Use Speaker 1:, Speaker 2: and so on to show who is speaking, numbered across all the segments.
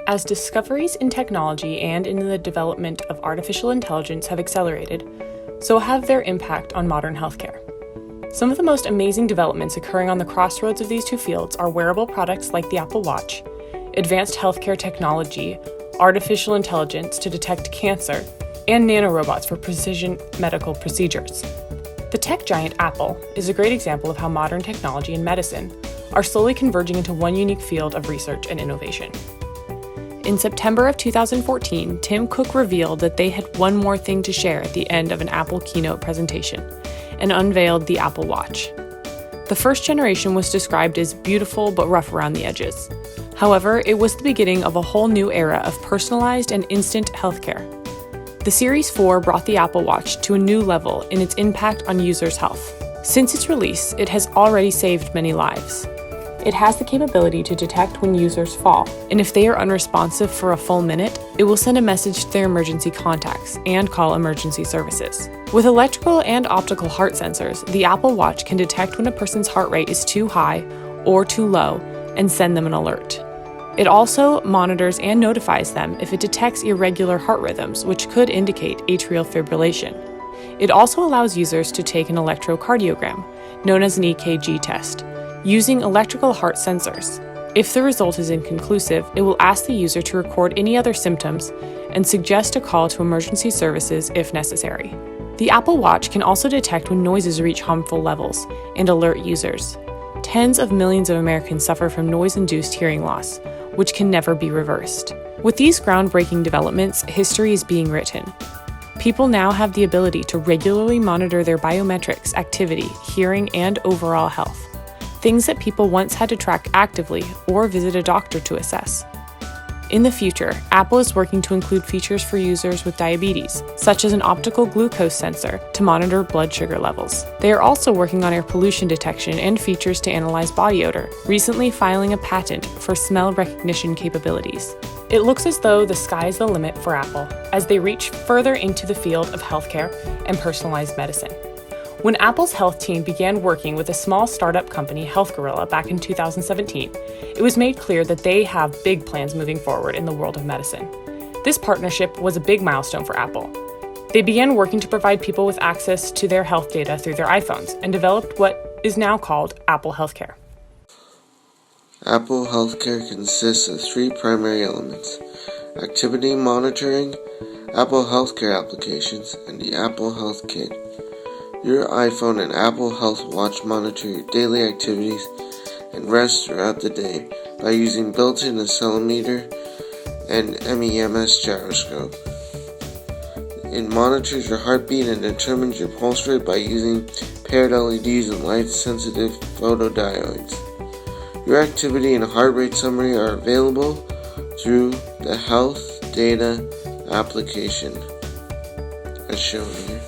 Speaker 1: As discoveries in technology and in the development of artificial intelligence have accelerated, so have their impact on modern healthcare. Some of the most amazing developments occurring on the crossroads of these two fields are wearable products like the Apple Watch, advanced healthcare technology, artificial intelligence to detect cancer, and nanorobots for precision medical procedures. The tech giant Apple is a great example of how modern technology and medicine are slowly converging into one unique field of research and innovation. In September of 2014, Tim Cook revealed that they had one more thing to share at the end of an Apple keynote presentation and unveiled the Apple Watch. The first generation was described as beautiful but rough around the edges. However, it was the beginning of a whole new era of personalized and instant healthcare. The Series 4 brought the Apple Watch to a new level in its impact on users' health. Since its release, it has already saved many lives. It has the capability to detect when users fall, and if they are unresponsive for a full minute, it will send a message to their emergency contacts and call emergency services. With electrical and optical heart sensors, the Apple Watch can detect when a person's heart rate is too high or too low and send them an alert. It also monitors and notifies them if it detects irregular heart rhythms, which could indicate atrial fibrillation. It also allows users to take an electrocardiogram, known as an EKG test, using electrical heart sensors. If the result is inconclusive, it will ask the user to record any other symptoms and suggest a call to emergency services if necessary. The Apple Watch can also detect when noises reach harmful levels and alert users. Tens of millions of Americans suffer from noise-induced hearing loss, which can never be reversed. With these groundbreaking developments, history is being written. People now have the ability to regularly monitor their biometrics, activity, hearing, and overall health. Things that people once had to track actively or visit a doctor to assess. In the future, Apple is working to include features for users with diabetes, such as an optical glucose sensor to monitor blood sugar levels. They are also working on air pollution detection and features to analyze body odor, recently filing a patent for smell recognition capabilities. It looks as though the sky is the limit for Apple as they reach further into the field of healthcare and personalized medicine. When Apple's health team began working with a small startup company, Health Gorilla, back in 2017, it was made clear that they have big plans moving forward in the world of medicine. This partnership was a big milestone for Apple. They began working to provide people with access to their health data through their iPhones and developed what is now called Apple Healthcare.
Speaker 2: Apple Healthcare consists of three primary elements: activity monitoring, Apple Healthcare applications, and the Apple Health Kit. Your iPhone and Apple Health Watch monitor your daily activities and rest throughout the day by using built-in accelerometer and MEMS gyroscope. It monitors your heartbeat and determines your pulse rate by using paired LEDs and light-sensitive photodiodes. Your activity and heart rate summary are available through the Health Data application, as shown here.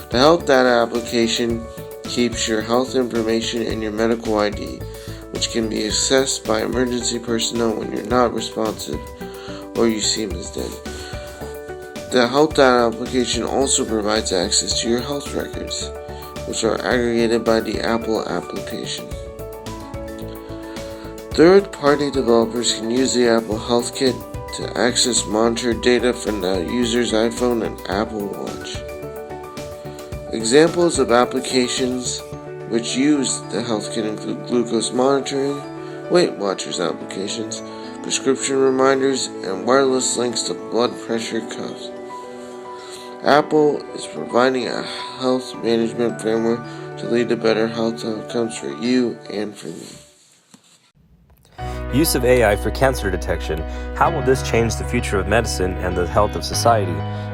Speaker 2: The Health Data application keeps your health information in your medical ID, which can be accessed by emergency personnel when you're not responsive or you seem as dead. The Health Data application also provides access to your health records, which are aggregated by the Apple application. Third-party developers can use the Apple Health Kit to access monitored data from the user's iPhone and Apple Watch. Examples of applications which use the Health Kit include glucose monitoring, Weight Watchers applications, prescription reminders, and wireless links to blood pressure cuffs. Apple is providing a health management framework to lead to better health outcomes for you and for me.
Speaker 3: Use of AI for cancer detection. How will this change the future of medicine and the health of society?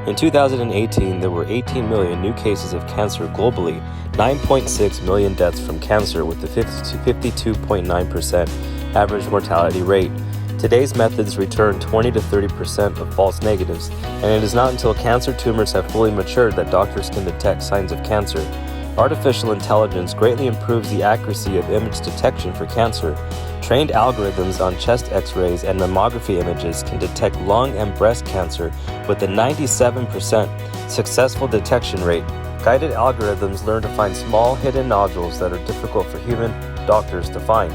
Speaker 3: In 2018, there were 18 million new cases of cancer globally, 9.6 million deaths from cancer with a 52.9% average mortality rate. Today's methods return 20 to 30% of false negatives, and it is not until cancer tumors have fully matured that doctors can detect signs of cancer. Artificial intelligence greatly improves the accuracy of image detection for cancer. Trained algorithms on chest X-rays and mammography images can detect lung and breast cancer with a 97% successful detection rate. Guided algorithms learn to find small hidden nodules that are difficult for human doctors to find.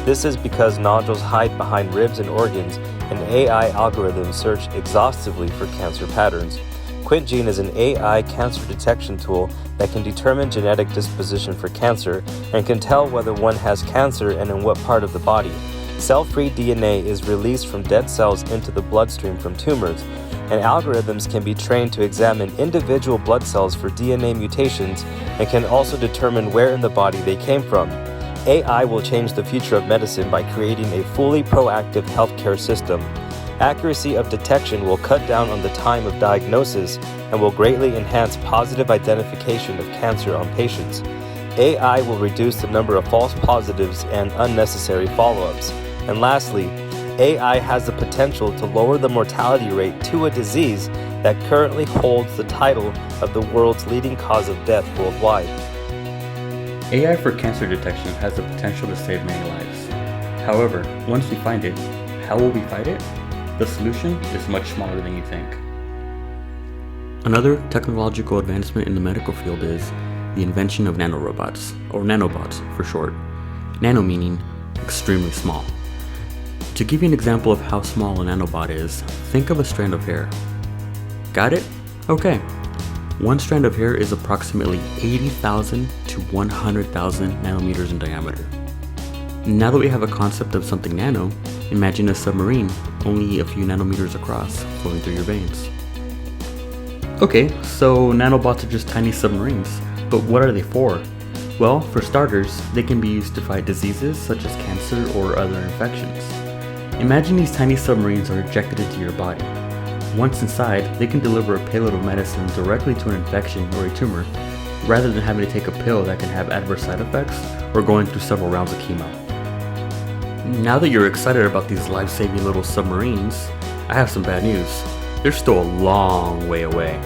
Speaker 3: This is because nodules hide behind ribs and organs and AI algorithms search exhaustively for cancer patterns. QuintGene is an AI cancer detection tool that can determine genetic disposition for cancer and can tell whether one has cancer and in what part of the body. Cell-free DNA is released from dead cells into the bloodstream from tumors, and algorithms can be trained to examine individual blood cells for DNA mutations and can also determine where in the body they came from. AI will change the future of medicine by creating a fully proactive healthcare system. Accuracy of detection will cut down on the time of diagnosis and will greatly enhance positive identification of cancer on patients. AI will reduce the number of false positives and unnecessary follow-ups. And lastly, AI has the potential to lower the mortality rate to a disease that currently holds the title of the world's leading cause of death worldwide.
Speaker 4: AI for cancer detection has the potential to save many lives. However, once we find it, how will we fight it? The solution is much smaller than you think. Another technological advancement in the medical field is the invention of nanorobots, or nanobots for short. Nano meaning extremely small. To give you an example of how small a nanobot is, think of a strand of hair. Got it? Okay. One strand of hair is approximately 80,000 to 100,000 nanometers in diameter. Now that we have a concept of something nano, imagine a submarine only a few nanometers across flowing through your veins. Okay, so nanobots are just tiny submarines, but what are they for? Well, for starters, they can be used to fight diseases such as cancer or other infections. Imagine these tiny submarines are ejected into your body. Once inside, they can deliver a payload of medicine directly to an infection or a tumor, rather than having to take a pill that can have adverse side effects or going through several rounds of chemo. Now that you're excited about these life-saving little submarines, I have some bad news. They're still a long way away.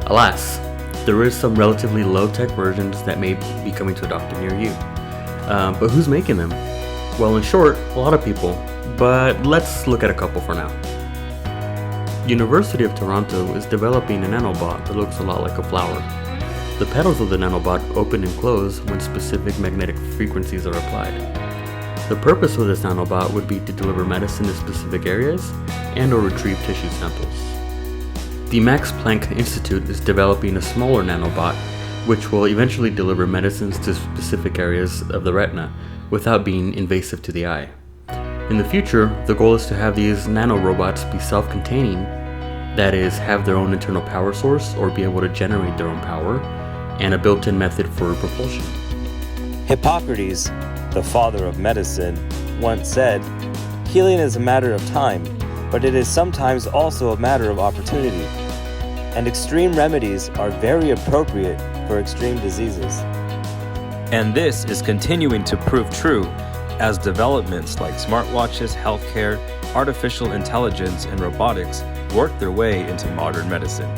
Speaker 4: Alas, there is some relatively low-tech versions that may be coming to a doctor near you. But who's making them? Well, in short, a lot of people, but let's look at a couple for now. University of Toronto is developing a nanobot that looks a lot like a flower. The petals of the nanobot open and close when specific magnetic frequencies are applied. The purpose of this nanobot would be to deliver medicine to specific areas and or retrieve tissue samples. The Max Planck Institute is developing a smaller nanobot which will eventually deliver medicines to specific areas of the retina without being invasive to the eye. In the future, the goal is to have these nanorobots be self-containing, that is, have their own internal power source or be able to generate their own power, and a built-in method for propulsion.
Speaker 3: Hippocrates, the father of medicine, once said, "Healing is a matter of time, but it is sometimes also a matter of opportunity. And extreme remedies are very appropriate for extreme diseases." And this is continuing to prove true as developments like smartwatches, healthcare, artificial intelligence, and robotics work their way into modern medicine.